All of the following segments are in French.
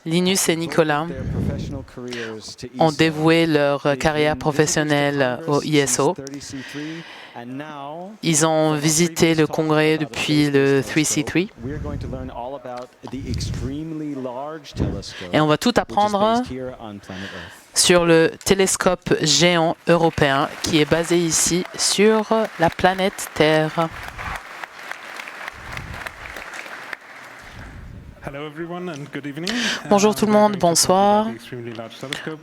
Linus et Nicolas ont dévoué leur carrière professionnelle au ISO. Ils ont visité le congrès depuis le 3C3. Et on va tout apprendre sur le télescope géant européen qui est basé ici sur la planète Terre. Bonjour tout le monde, bonsoir.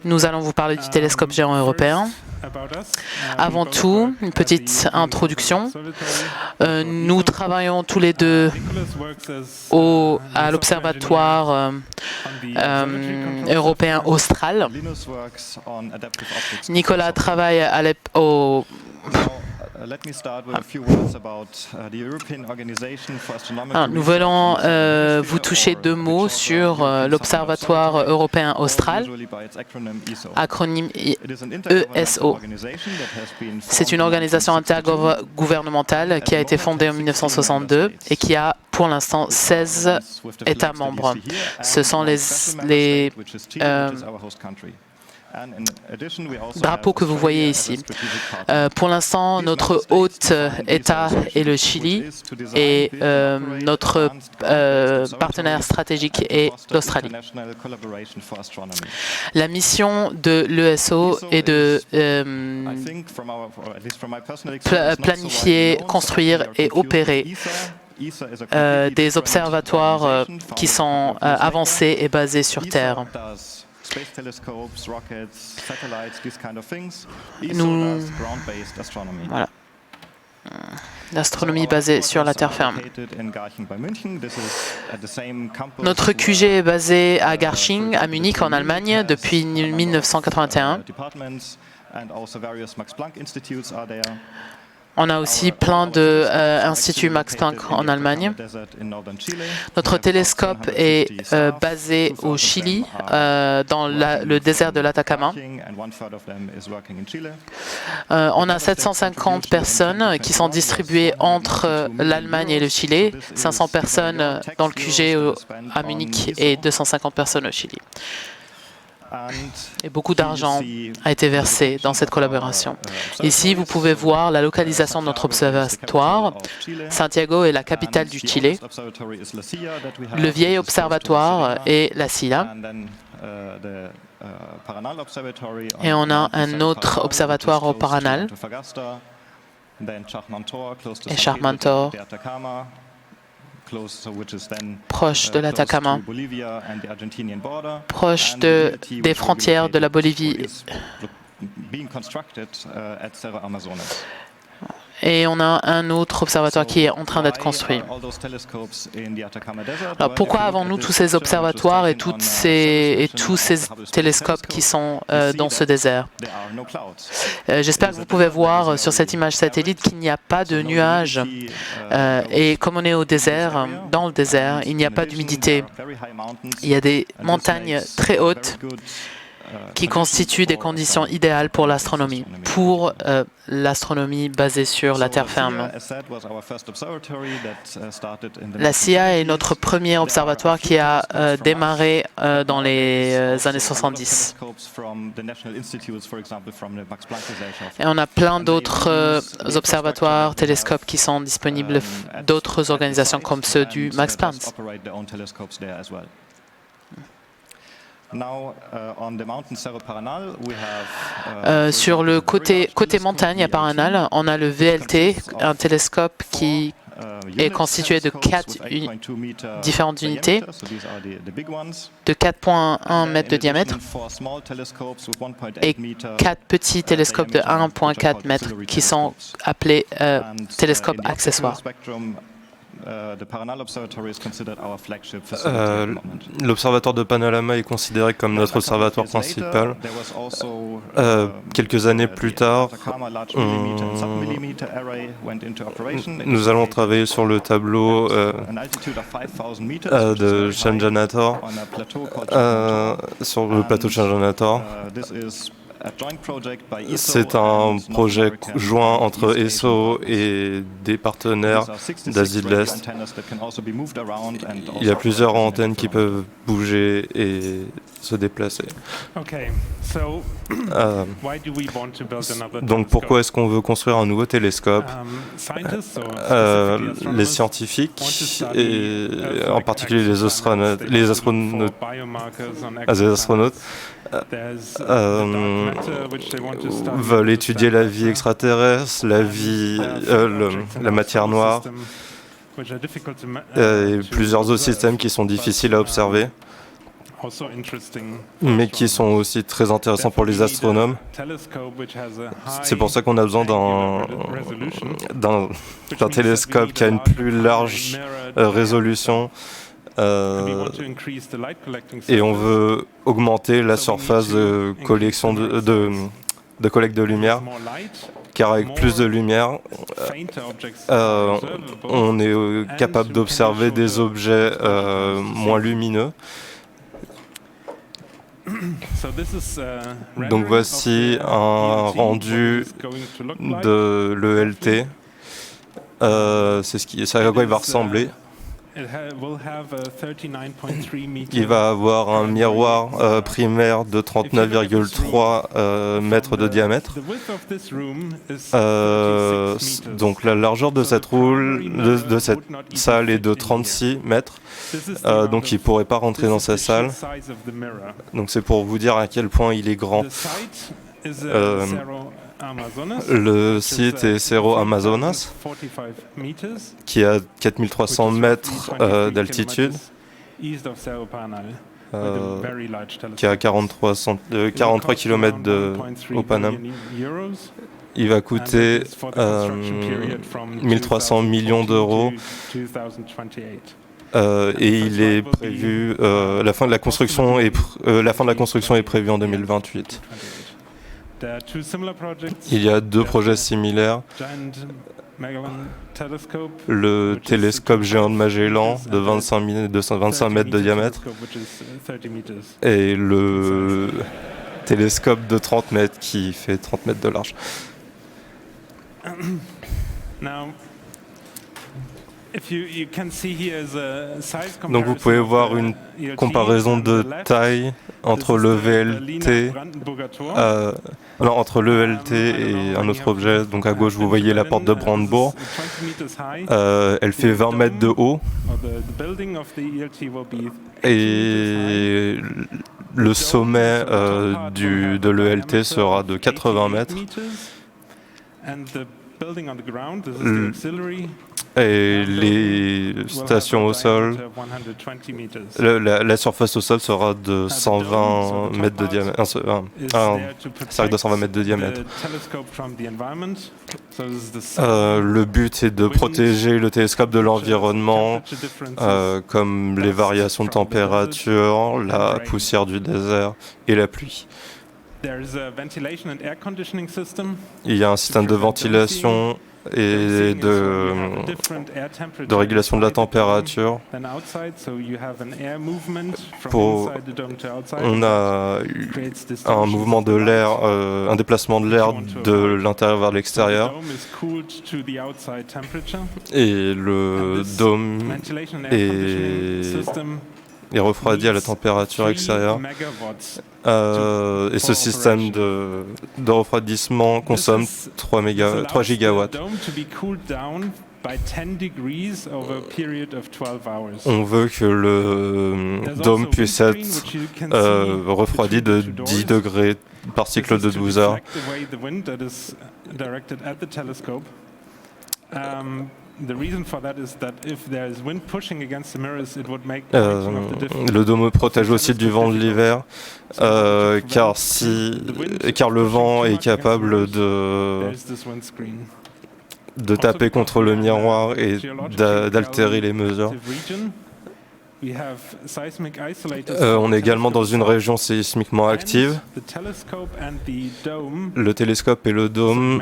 Nous allons vous parler du télescope géant européen. Avant tout, une petite introduction. Nous travaillons tous les deux à l'Observatoire européen austral. Nicolas travaille au nous voulons vous toucher deux mots sur l'Observatoire européen austral, acronyme ESO. C'est une organisation intergouvernementale qui a été fondée en 1962 et qui a pour l'instant 16 États membres. Ce sont les drapeaux que vous voyez ici. Pour l'instant, notre hôte État est le Chili et notre partenaire stratégique est l'Australie. La mission de l'ESO est de planifier, construire et opérer des observatoires qui sont avancés et basés sur Terre. Voilà. L'astronomie basée sur la terre ferme. Notre QG est basé à Garching, à Munich, en Allemagne, depuis 1981. On a aussi plein d'instituts Max Planck en Allemagne. Notre télescope est basé au Chili, dans le désert de l'Atacama. On a 750 personnes qui sont distribuées entre l'Allemagne et le Chili, 500 personnes dans le QG à Munich et 250 personnes au Chili. Et beaucoup d'argent a été versé dans cette collaboration. Ici, vous pouvez voir la localisation de notre observatoire. Santiago est la capitale du Chili. Le vieil observatoire est la Silla. Et on a un autre observatoire au Paranal. Et Charmantor, proche de l'Atacama, proche des frontières de la Bolivie. Et on a un autre observatoire qui est en train d'être construit. Alors pourquoi avons-nous tous ces observatoires et tous ces télescopes qui sont dans ce désert? J'espère que vous pouvez voir sur cette image satellite qu'il n'y a pas de nuages. Et comme on est au désert, dans le désert, il n'y a pas d'humidité. Il y a des montagnes très hautes qui constituent des conditions idéales pour l'astronomie basée sur la terre ferme. La CIA est notre premier observatoire qui a démarré dans les années 70. Et on a plein d'autres observatoires, télescopes qui sont disponibles d'autres organisations comme ceux du Max Planck. Sur le côté montagne à Paranal, on a le VLT, un télescope qui est constitué de 4 différentes unités de 4,1 mètres de diamètre et 4 petits télescopes de 1,4 mètres qui sont appelés télescopes accessoires. L'observatoire de Panorama est considéré comme notre observatoire principal. Quelques années plus tard, nous allons travailler sur le tableau de Chandjanator, sur le plateau de Chandjanator. C'est un projet joint entre ESO et des partenaires d'Asie de l'Est. Il y a plusieurs antennes qui peuvent bouger et se déplacer. Donc pourquoi est-ce qu'on veut construire un nouveau télescope? Les scientifiques, et en particulier les astronautes veulent étudier la vie extraterrestre, la matière noire, et plusieurs autres systèmes qui sont difficiles à observer, mais qui sont aussi très intéressants pour les astronomes. C'est pour ça qu'on a besoin d'un télescope qui a une plus large résolution, et on veut augmenter la surface de collection de collecte de lumière, car avec plus de lumière, on est capable d'observer des objets moins lumineux. Donc voici un rendu de l'ELT. C'est à quoi il va ressembler. Il va avoir un miroir primaire de 39,3 mètres de diamètre. Donc la largeur de cette salle est de 36 mètres. Donc il ne pourrait pas rentrer dans sa salle. Donc c'est pour vous dire à quel point il est grand. Le site est Cerro Amazonas, qui a 4300 mètres d'altitude, qui a 43 km au Paname. Il va coûter 1300 millions d'euros. Et il est prévu, la fin de la construction est prévue en 2028. Il y a deux projets similaires. Le télescope géant de Magellan de 25 mètres de diamètre et le télescope de 30 mètres qui fait 30 mètres de large. Donc vous pouvez voir une comparaison de taille entre le VLT, entre l'ELT et un autre objet. Donc à gauche vous voyez la porte de Brandebourg. Elle fait 20 mètres de haut et le sommet de l'ELT sera de 80 mètres. Et les stations au sol, la surface au sol sera de 120 mètres de diamètre, un cercle de 120 mètres de diamètre. Le but est de protéger le télescope de l'environnement, comme les variations de température, la poussière du désert et la pluie. Il y a un système de ventilation et de régulation de la température. On a un mouvement de l'air, un déplacement de l'air de l'intérieur vers l'extérieur. Et le dôme est refroidi à la température extérieure. Et ce système de refroidissement consomme 3 gigawatts. On veut que le dôme puisse être refroidi de 10 degrés par cycle de 12 heures. Le dôme protège aussi du vent de l'hiver, car le vent est capable de taper contre le miroir et d'altérer les mesures. On est également dans une région sismiquement active. Le télescope et le dôme,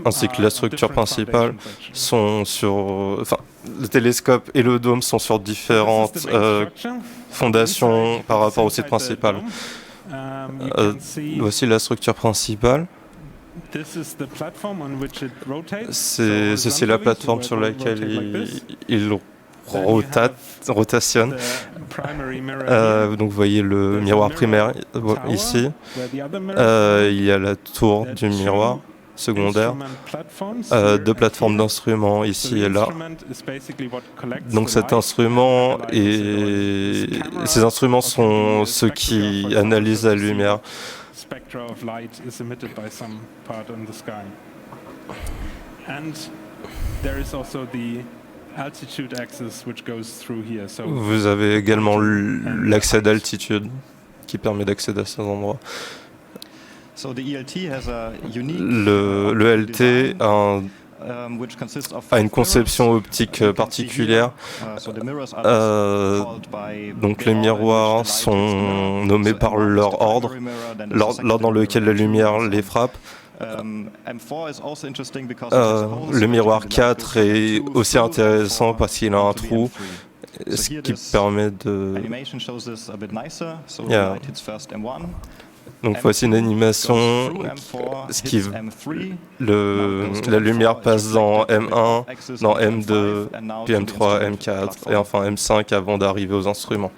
ainsi que la structure principale, le télescope et le dôme sont sur différentes fondations par rapport au site principal. Voici la structure principale. Ceci est la plateforme sur laquelle il rotationne. Donc vous voyez le miroir primaire ici. Il y a la tour du miroir secondaire. Deux plateformes d'instruments ici et là. Donc cet instrument et ces instruments sont ceux qui analysent la lumière. Vous avez également l'accès d'altitude qui permet d'accéder à ces endroits. Le LT a une conception optique particulière. Donc les miroirs sont nommés par leur ordre, l'ordre dans lequel la lumière les frappe. Le miroir 4 est aussi intéressant parce qu'il a un trou, ce qui permet de... Donc voici une animation, la lumière passe dans M1, dans M2, puis M3, M4 et enfin M5 avant d'arriver aux instruments.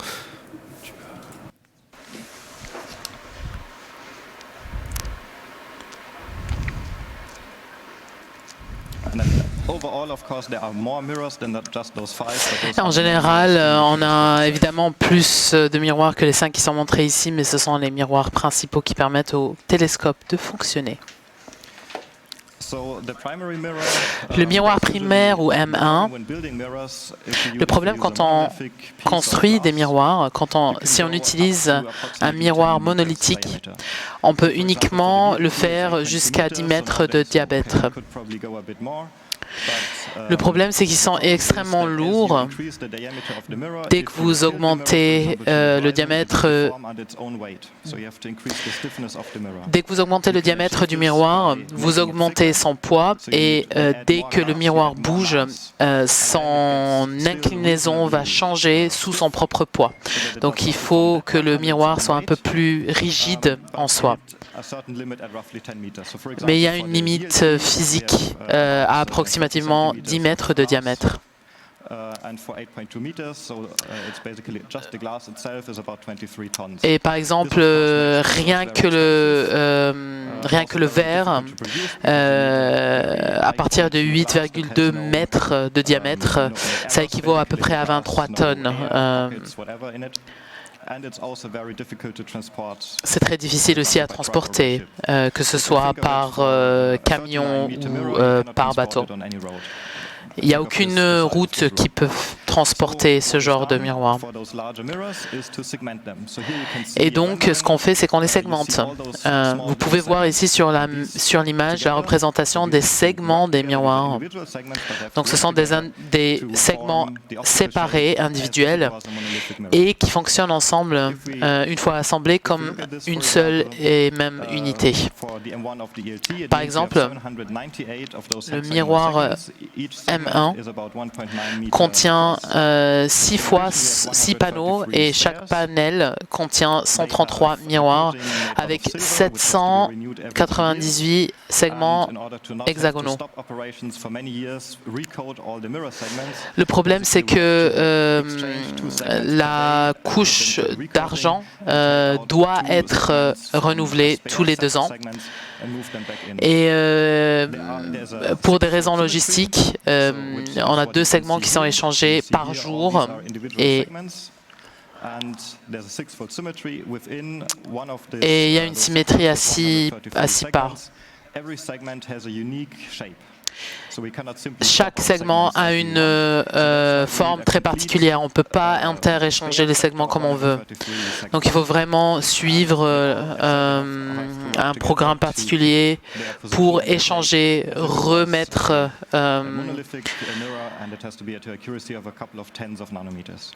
En général, on a évidemment plus de miroirs que les 5 qui sont montrés ici, mais ce sont les miroirs principaux qui permettent au télescope de fonctionner. Le miroir primaire ou M1, le problème quand on construit des miroirs, si on utilise un miroir monolithique, on peut uniquement le faire jusqu'à 10 mètres de diamètre. Le problème, c'est qu'ils sont extrêmement lourds. Dès que vous augmentez le diamètre, du miroir, vous augmentez son poids et dès que le miroir bouge, son inclinaison va changer sous son propre poids. Donc il faut que le miroir soit un peu plus rigide en soi. Mais il y a une limite physique à approximativement 10 mètres de diamètre. Et par exemple, rien que le verre, à partir de 8,2 mètres de diamètre, ça équivaut à peu près à 23 tonnes. C'est très difficile aussi à transporter, que ce soit par camion ou par bateau. Il n'y a aucune route qui peut transporter ce genre de miroir. Et donc, ce qu'on fait, c'est qu'on les segmente. Vous pouvez voir ici sur l'image la représentation des segments des miroirs. Donc, ce sont des segments séparés, individuels, et qui fonctionnent ensemble, une fois assemblés, comme une seule et même unité. Par exemple, le miroir M1 contient 6 fois 6 panneaux et chaque panel contient 133 miroirs avec 798 segments hexagonaux. Le problème, c'est que la couche d'argent doit être renouvelée tous les 2 ans. Et pour des raisons logistiques, on a 2 segments qui sont échangés par jour et il y a une symétrie à 6 parts. Chaque segment a une forme très particulière. On ne peut pas interéchanger les segments comme on veut. Donc il faut vraiment suivre un programme particulier pour échanger, remettre.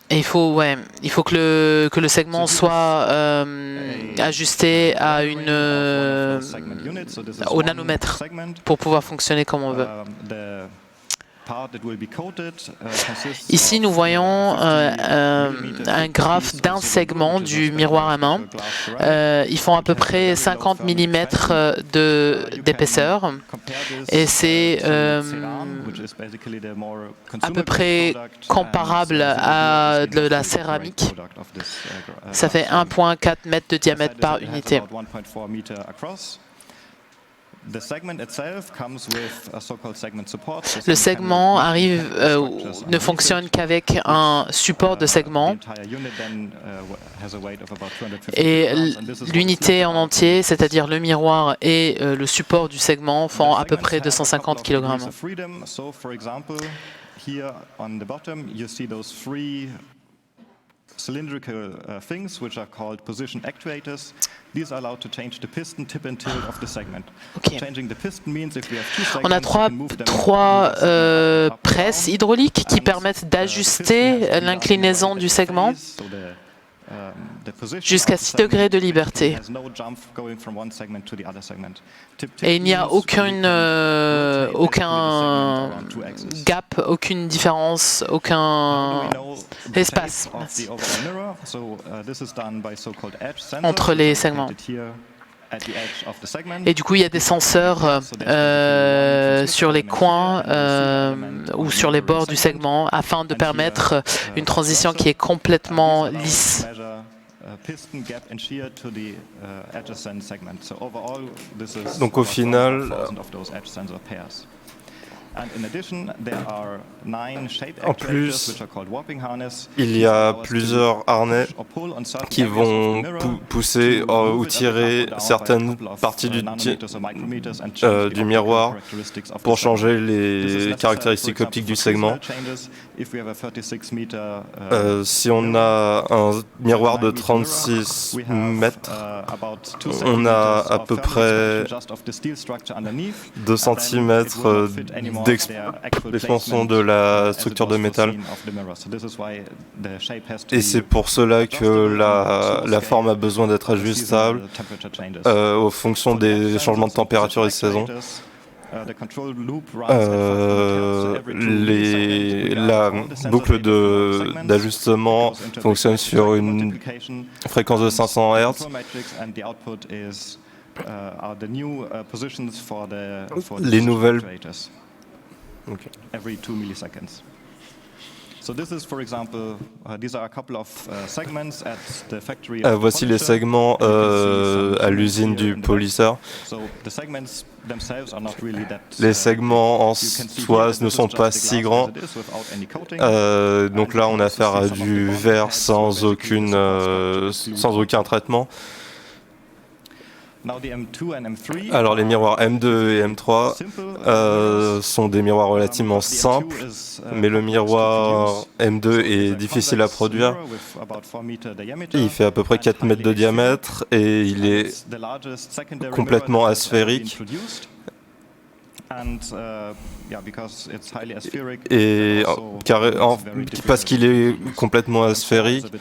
Et il faut que le segment soit ajusté à au nanomètre pour pouvoir fonctionner comme on veut. Ici, nous voyons un graphe d'un segment du miroir à main. Ils font à peu près 50 mm d'épaisseur et c'est à peu près comparable à de la céramique. Ça fait 1,4 m de diamètre par unité. Le segment ne fonctionne qu'avec un support de segment et l'unité en entier, c'est-à-dire le miroir et le support du segment, font à peu près 250 kg. Cylindrical things which are called position actuators. These are allowed to change the piston tip and tilt of the segment. Okay. Changing the piston means if we have two segments, on a trois presses hydrauliques qui permettent d'ajuster l'inclinaison du segment jusqu'à 6 degrés de liberté. Et il n'y a aucun gap, aucune différence, aucun espace entre les segments. Et du coup, il y a des senseurs sur les coins ou sur les bords du segment afin de permettre une transition qui est complètement lisse. Donc au final, en plus, il y a plusieurs harnais qui vont pousser ou tirer certaines parties du miroir pour changer les caractéristiques optiques du segment. Si on a un miroir de 36 mètres, on a à peu près 2 cm d'expansion de la structure de métal. Et c'est pour cela que la forme a besoin d'être ajustable aux fonctions des changements de température et de saison. La boucle d'ajustement fonctionne sur une fréquence de 500 Hz. Les nouvelles... Okay. Voici les segments à l'usine du polisseur. Les segments en soi ne sont pas si grands. Donc là, on a affaire à du verre sans aucun traitement. Alors les miroirs M2 et M3 sont des miroirs relativement simples, mais le miroir M2 est difficile à produire. Il fait à peu près 4 mètres de diamètre et il est complètement asphérique. Et parce qu'il est complètement asphérique,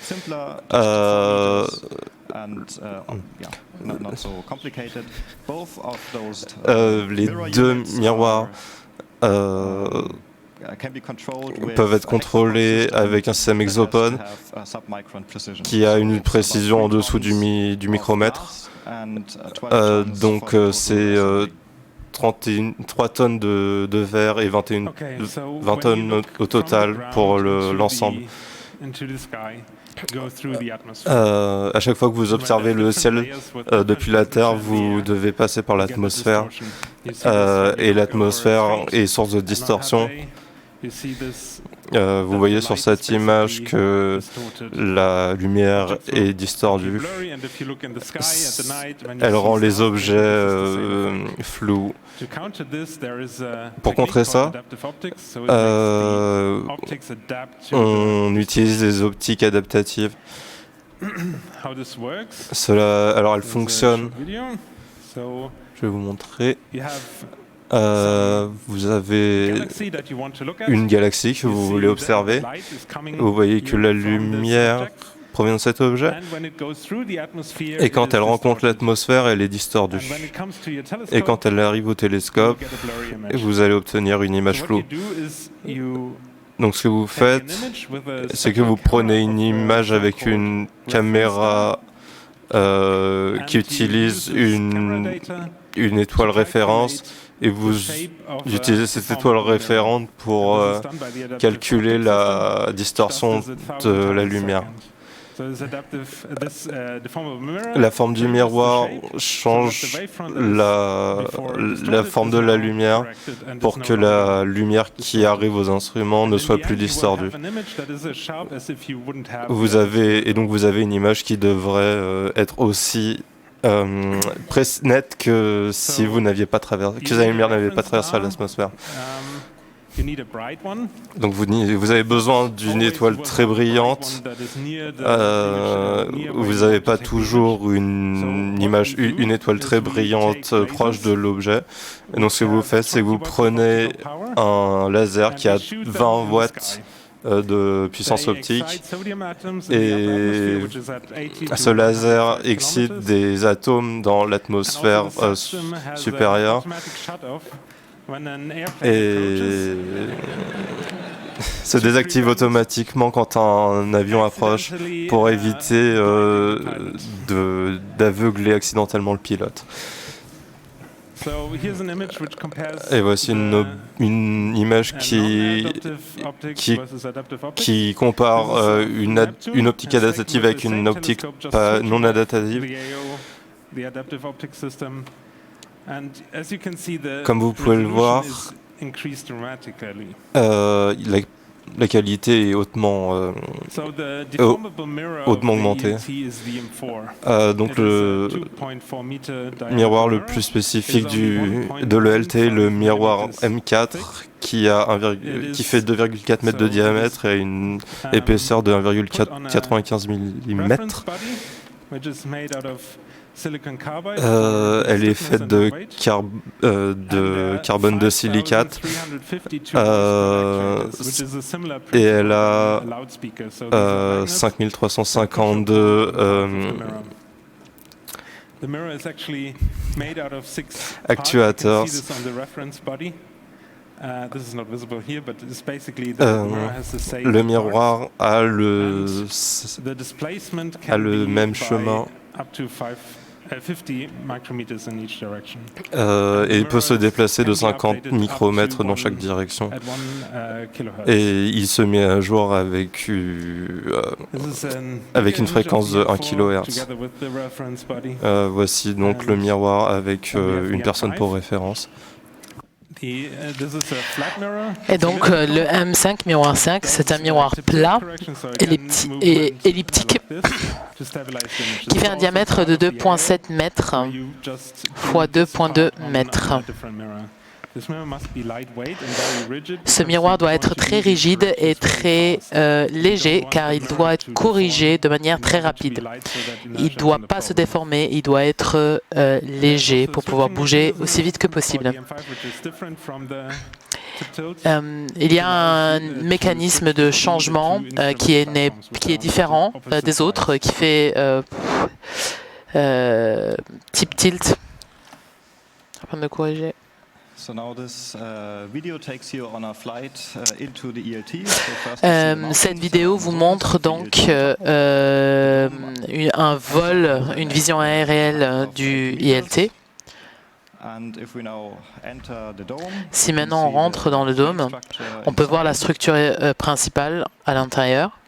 les deux miroirs peuvent être contrôlés avec un système Exopon qui a une précision en dessous du micromètre. Donc c'est 3 tonnes de verre et 20 tonnes au total pour l'ensemble. À chaque fois que vous observez le ciel depuis la Terre, vous devez passer par l'atmosphère et l'atmosphère est source de distorsion. Vous voyez sur cette image que la lumière est distordue. Elle rend les objets flous. Pour contrer ça, on utilise des optiques adaptatives. Alors elles fonctionnent. Je vais vous montrer. Vous avez une galaxie que vous voulez observer. Vous voyez que la lumière provient de cet objet. Et quand elle rencontre l'atmosphère, elle est distordue. Et quand elle arrive au télescope, vous allez obtenir une image floue. Donc ce que vous faites, c'est que vous prenez une image avec une caméra qui utilise une étoile référence et vous utilisez cette étoile référente pour calculer la distorsion de la lumière. La forme du miroir change la forme de la lumière pour que la lumière qui arrive aux instruments ne soit plus distordue. Vous avez une image qui devrait être aussi nette que si vous n'aviez pas traversé, que la lumière n'avait pas traversé l'atmosphère. Donc vous avez besoin d'une étoile très brillante. Vous n'avez pas toujours une étoile très brillante proche de l'objet. Donc ce que vous faites, c'est que vous prenez un laser qui a 20 watts de puissance optique et ce laser excite des atomes dans l'atmosphère supérieure et se désactive automatiquement quand un avion approche pour éviter d'aveugler accidentellement le pilote. Et voici une image qui compare une optique adaptative avec une optique non adaptative. Comme vous pouvez le voir, la qualité est hautement augmentée. Donc le miroir le plus spécifique de l'ELT est le miroir M4 qui fait 2,4 mètres de diamètre et une épaisseur de 1,95 mm. Elle est faite de carbone de silicate et elle a 5352 actuateurs. Le miroir a le même chemin et il peut se déplacer de 50 micromètres dans chaque direction. Et il se met à jour avec une fréquence de 1 kHz. Voici donc le miroir avec une personne pour référence. Et donc le M5 miroir 5, c'est un miroir plat, elliptique, qui fait un diamètre de 2,7 mètres x 2,2 mètres. Ce miroir doit être très rigide et très léger car il doit être corrigé de manière très rapide. Il ne doit pas se déformer, il doit être léger pour pouvoir bouger aussi vite que possible. Il y a un mécanisme de changement qui est différent des autres, qui fait type tilt. Afin de me corriger. Cette vidéo vous montre donc un vol, une vision aérienne du ILT. Si maintenant on rentre dans le dôme, on peut voir la structure principale à l'intérieur.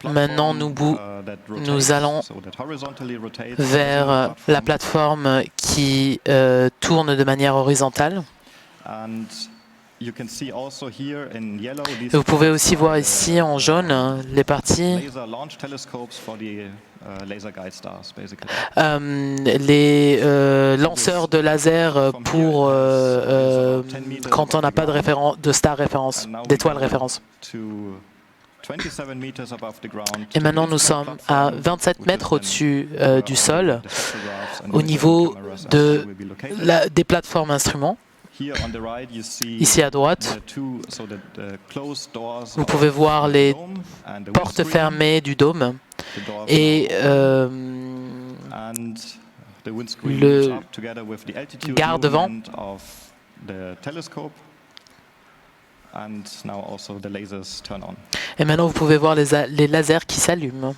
Maintenant, nous allons vers la plateforme qui tourne de manière horizontale. Vous pouvez aussi voir ici en jaune les parties, les lanceurs de laser pour quand on n'a pas de star référence, d'étoile référence. Et maintenant, nous sommes à 27 mètres au-dessus du sol, au niveau des plateformes instruments. Ici à droite, vous pouvez voir les portes fermées du dôme et le garde-vent. Et maintenant, vous pouvez voir les lasers qui s'allument.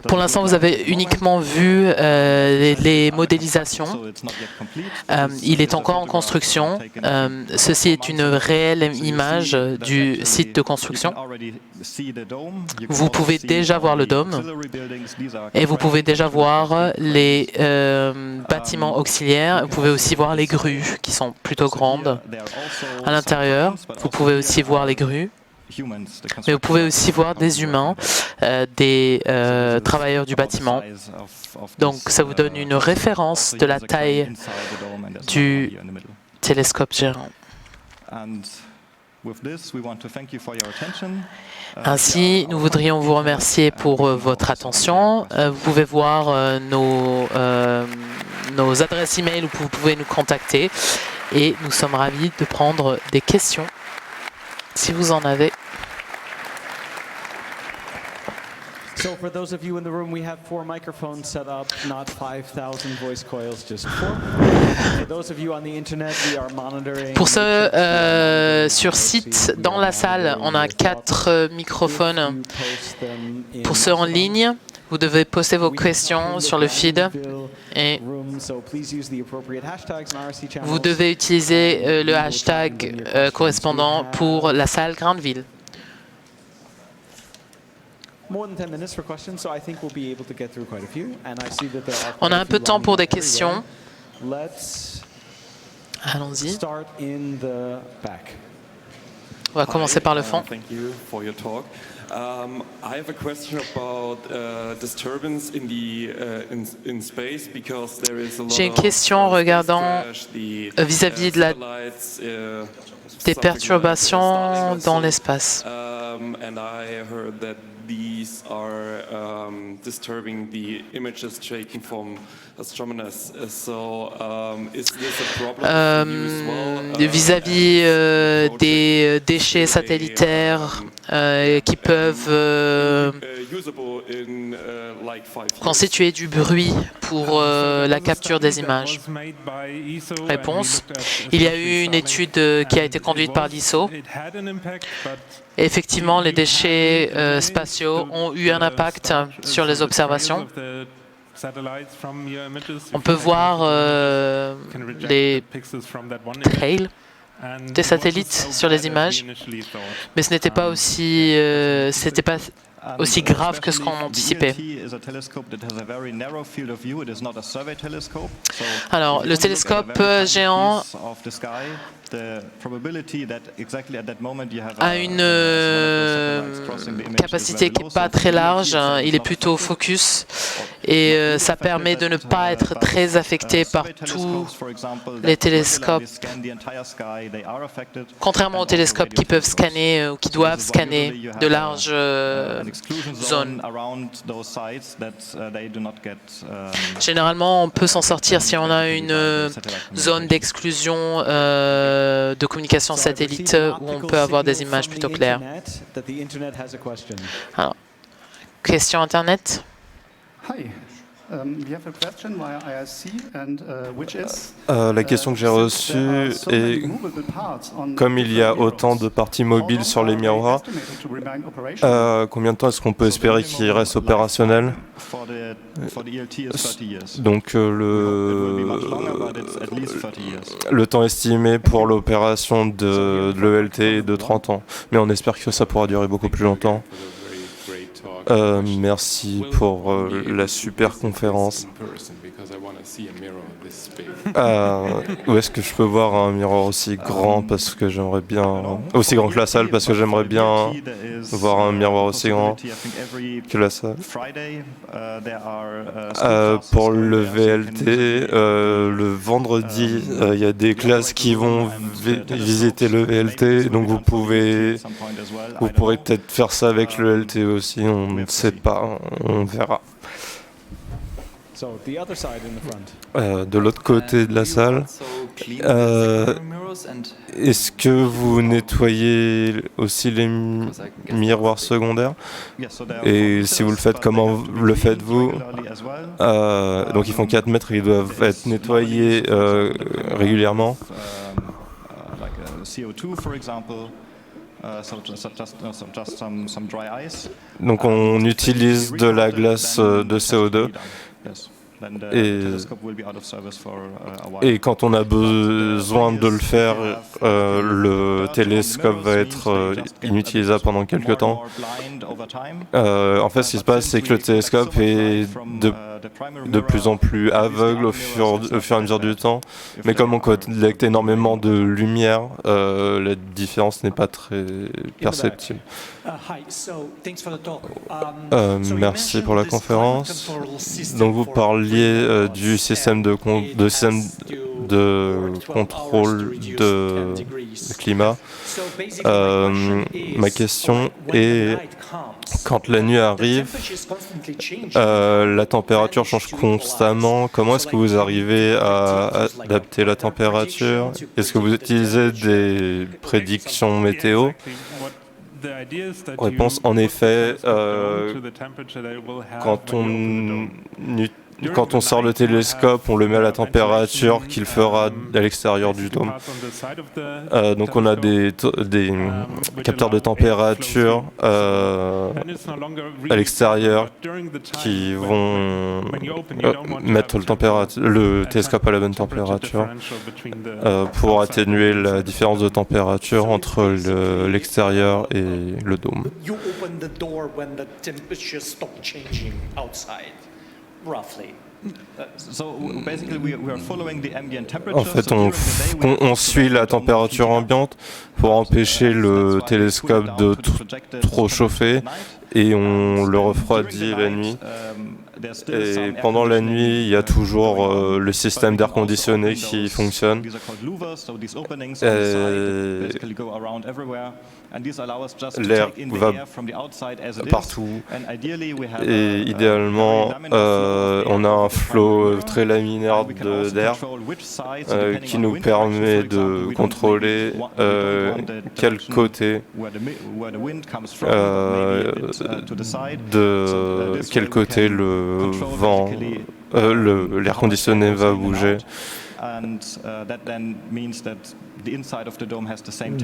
Pour l'instant, vous avez uniquement vu les modélisations. Il est encore en construction. Ceci est une réelle image du site de construction. Vous pouvez déjà voir le dôme et vous pouvez déjà voir les bâtiments auxiliaires. Vous pouvez aussi voir les grues qui sont plutôt grandes. À l'intérieur, vous pouvez aussi voir les grues. Mais vous pouvez aussi voir des humains, des travailleurs du bâtiment. Donc ça vous donne une référence de la taille du télescope géant. Ainsi, nous voudrions vous remercier pour votre attention. Vous pouvez voir nos adresses e-mail où vous pouvez nous contacter et nous sommes ravis de prendre des questions si vous en avez. So for those of you in the room, we have 4 microphones set up, not 5,000 voice coils, just 4. For those of you on the internet, we are monitoring. Pour ceux sur site, dans la salle, on a 4 microphones. Pour ceux en ligne, vous devez poster vos questions sur le feed et vous devez utiliser le hashtag correspondant pour la salle Grandville. On a un peu de temps pour des questions. Allons-y. On va commencer par le fond. I have a question about disturbance in the in space because there is a lot. J'ai une question regardant vis-à-vis de des perturbations dans l'espace. And I heard that these are disturbing the images taken from astronomers. So, is this a problem for you as well? Vis-à-vis des déchets satellitaires qui peuvent constituer du bruit pour la capture des images. Réponse. Il y a eu une étude qui a été conduite par l'ISO. Effectivement, les déchets spatiaux ont eu un impact sur les observations. On peut voir les trails des satellites sur les images, mais ce n'était pas aussi, grave que ce qu'on anticipait. Alors, le télescope géant a une capacité qui n'est pas très large, il est plutôt focus et ça permet de ne pas être très affecté par tous les télescopes. Contrairement aux télescopes qui peuvent scanner ou qui doivent scanner de larges zones. Généralement, on peut s'en sortir si on a une zone d'exclusion de communication satellite où on peut avoir des images plutôt claires. Alors, question Internet. La question que j'ai reçue est, comme il y a autant de parties mobiles sur les miroirs, combien de temps est-ce qu'on peut espérer qu'ils restent opérationnels? Donc le temps estimé pour l'opération de l'ELT est de 30 ans, mais on espère que ça pourra durer beaucoup plus longtemps. Merci pour la super conférence. Où est-ce que je peux voir un miroir aussi grand, parce que j'aimerais bien, aussi grand que la salle, parce que j'aimerais bien voir un miroir aussi grand que la salle. Pour le VLT, le vendredi, il y a des classes qui vont visiter le VLT, donc vous pourrez peut-être faire ça avec le LT aussi. On ne sais pas, on verra. So the other side in the front. De l'autre côté de la salle, est-ce que vous nettoyez aussi les miroirs secondaires? Et si vous le faites, comment le faites-vous? Donc ils font 4 mètres, ils doivent être nettoyés régulièrement. Donc on utilise de la glace de CO2 et quand on a besoin de le faire, le télescope va être inutilisable pendant quelques temps. En fait, ce qui se passe, c'est que le télescope est de plus en plus aveugle au fur et à mesure du temps, mais comme on collecte énormément de lumière, la différence n'est pas très perceptible. Merci pour la conférence. Donc vous parliez du système de contrôle de climat. Ma question est, quand la nuit arrive, la température change constamment. Comment est-ce que vous arrivez à adapter la température? Est-ce que vous utilisez des prédictions météo? Réponse, en effet, quand on sort le télescope, on le met à la température qu'il fera à l'extérieur du dôme. Donc on a des capteurs de température à l'extérieur qui vont mettre le télescope à la bonne température pour atténuer la différence de température entre l'extérieur et le dôme. En fait, on suit la température ambiante pour empêcher le télescope de trop chauffer et on le refroidit la nuit. Et pendant la nuit, il y a toujours le système d'air conditionné qui fonctionne. L'air va partout. Et idéalement, on a un flot très laminaire d'air qui nous permet de contrôler quel côté le vent, l'air conditionné va bouger.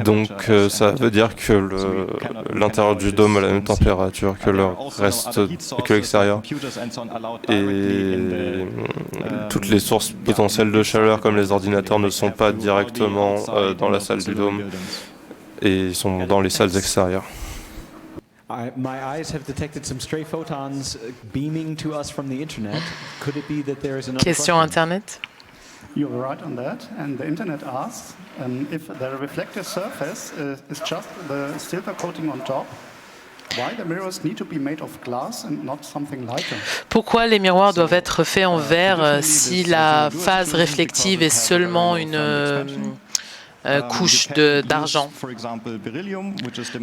Donc ça veut dire que l'intérieur du dôme a la même température que le reste, que l'extérieur. Et toutes les sources potentielles de chaleur comme les ordinateurs ne sont pas directement dans la salle du dôme et ils sont dans les salles extérieures. My eyes have detected some stray photons beaming to us from the internet. Could it be that there is another Question Internet. You're right on that. And the internet asks if the reflective surface is just the silver coating on top. Why the mirrors need to be made of glass and not something lighter? Pourquoi les miroirs doivent être faits en verre si la phase réflective est seulement une couche d'argent?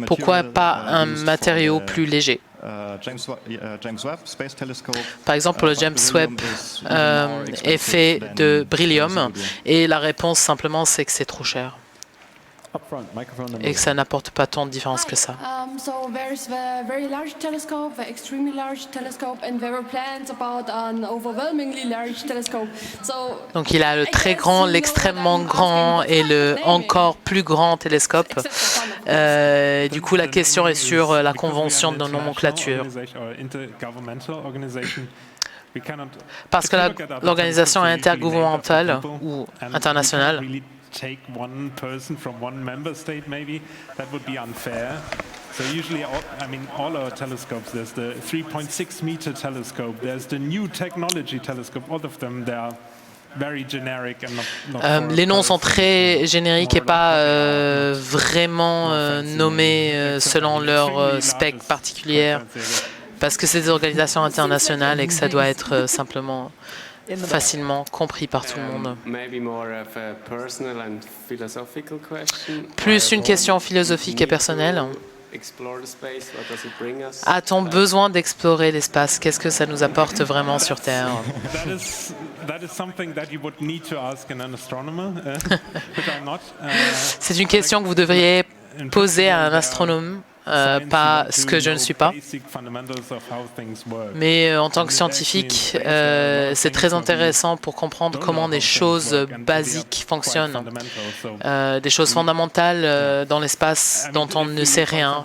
Pourquoi pas un matériau plus léger? Par exemple, le James Webb est fait de beryllium et la réponse simplement c'est que c'est trop cher et que ça n'apporte pas tant de différence que ça. So there's a very large telescope, an extremely large telescope, and there were plans about an overwhelmingly large telescope. Donc il a le très grand, l'extrêmement grand et le encore plus grand télescope. Du coup, la question est sur la convention de nomenclature. Parce que l'organisation intergouvernementale ou internationale take one person from one member state, maybe that would be unfair. So usually, all our telescopes. There's the 3.6 meter telescope. There's the new technology telescope. All of them, they are very generic and not les noms sont très génériques et pas vraiment nommés selon leur spec particulière, parce que c'est des organisations internationales et que ça doit être simplement facilement compris par tout le monde. Plus Plus une question philosophique et personnelle. A-t-on besoin d'explorer l'espace? Qu'est-ce que ça nous apporte vraiment sur Terre? That is something that you would need to ask an astronomer, which I'm not. C'est une question que vous devriez poser à un astronome, pas ce que je ne suis pas. Mais en tant que scientifique, c'est très intéressant pour comprendre comment des choses basiques fonctionnent, des choses fondamentales dans l'espace dont on ne sait rien.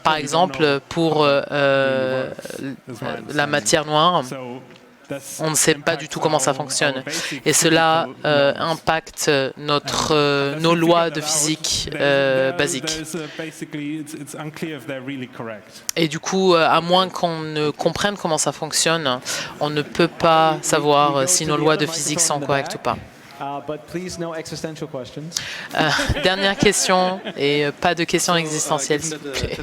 Par exemple, pour la matière noire, on ne sait pas du tout comment ça fonctionne. Et cela impacte nos lois de physique basiques. Et du coup, à moins qu'on ne comprenne comment ça fonctionne, on ne peut pas savoir si nos lois de physique sont correctes ou pas. Dernière question, et pas de questions existentielles, s'il vous plaît.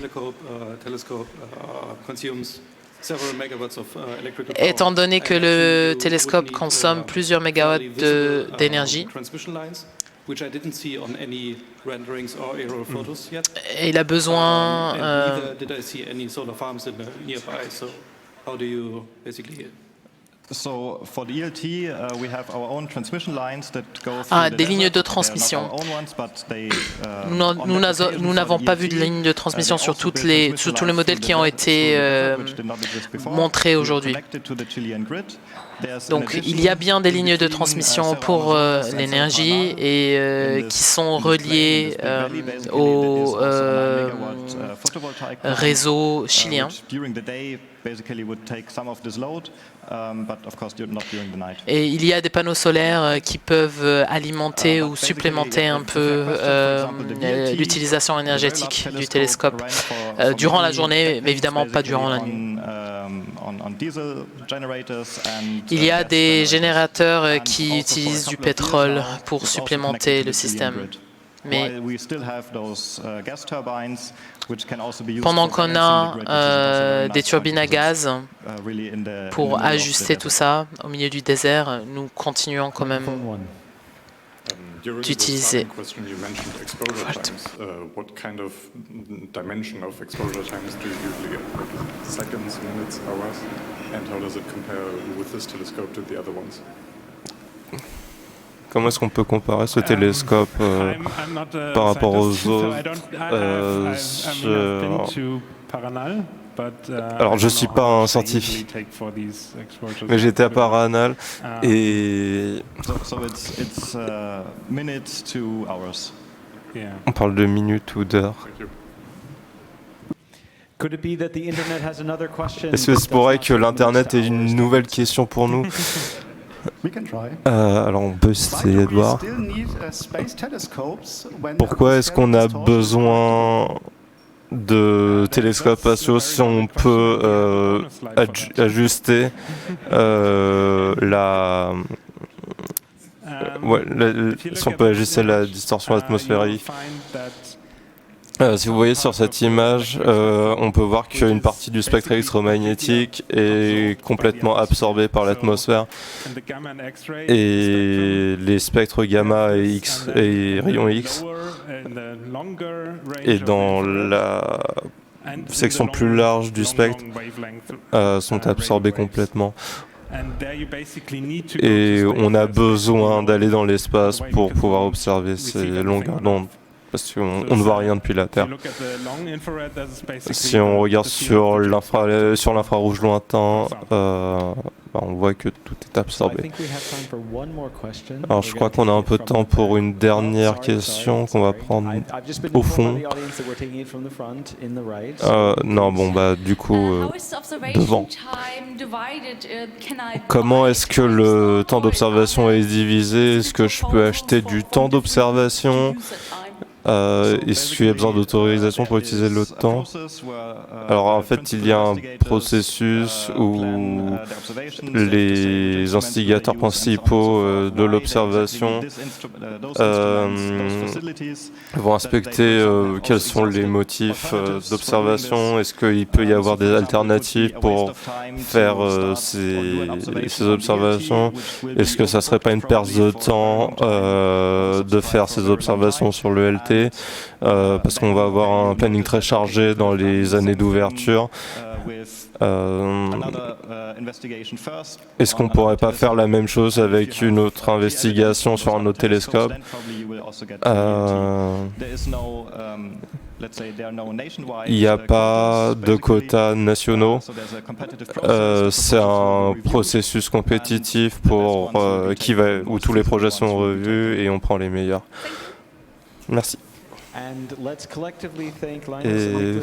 Étant donné que le télescope consomme plusieurs mégawatts d'énergie, et il a besoin des lignes de transmission. Nous n'avons pas vu de lignes de transmission sur tous les modèles qui ont été montrés aujourd'hui. Donc il y a bien des lignes de transmission pour l'énergie et qui sont reliées au réseau chilien. Et il y a des panneaux solaires qui peuvent alimenter ou supplémenter un peu l'utilisation énergétique du télescope durant la journée, mais évidemment pas durant la nuit. Il y a des générateurs qui utilisent du pétrole pour supplémenter le système. Mais pendant qu'on a des turbines à gaz pour ajuster tout ça au milieu du désert, nous continuons quand même d'utiliser. What kind of dimension of exposure times do you usually get? Seconds, minutes, hours? And how does it compare with this telescope to the other ones? Comment est-ce qu'on peut comparer ce télescope par rapport aux autres? Alors, je ne suis pas un scientifique, mais j'étais à Paranal et on parle de minutes ou d'heures. Est-ce que c'est pour que l'Internet ait une nouvelle question pour nous? Alors on peut essayer de voir. Pourquoi est-ce qu'on a besoin de télescopes spatiaux si on peut ajuster si on peut ajuster la distorsion atmosphérique? Si vous voyez sur cette image, on peut voir qu'une partie du spectre électromagnétique est complètement absorbée par l'atmosphère et les spectres gamma et X et rayons X, et dans la section plus large du spectre sont absorbés complètement. Et on a besoin d'aller dans l'espace pour pouvoir observer ces longueurs d'onde, parce qu'on ne voit rien depuis la Terre. Si on regarde sur l'infrarouge lointain, on voit que tout est absorbé. Alors je crois qu'on a un peu de temps pour une dernière question qu'on va prendre au fond. Non, bon, du coup, devant. Comment est-ce que le temps d'observation est divisé? Est-ce que je peux acheter du temps d'observation? Est-ce qu'il y a besoin d'autorisation pour utiliser le temps? Alors en fait, il y a un processus où les instigateurs principaux de l'observation vont inspecter quels sont les motifs d'observation. Est-ce qu'il peut y avoir des alternatives pour faire ces observations? Est-ce que ça ne serait pas une perte de temps de faire ces observations sur le LT? clé parce qu'on va avoir un planning très chargé dans les années d'ouverture. Est-ce qu'on ne pourrait pas faire la même chose avec une autre investigation sur un autre télescope? Il n'y a pas de quotas nationaux. C'est un processus compétitif pour, où tous les projets sont revus et on prend les meilleurs. Merci. Et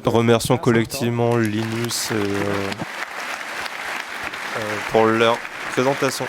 remercions collectivement Linus pour leur présentation.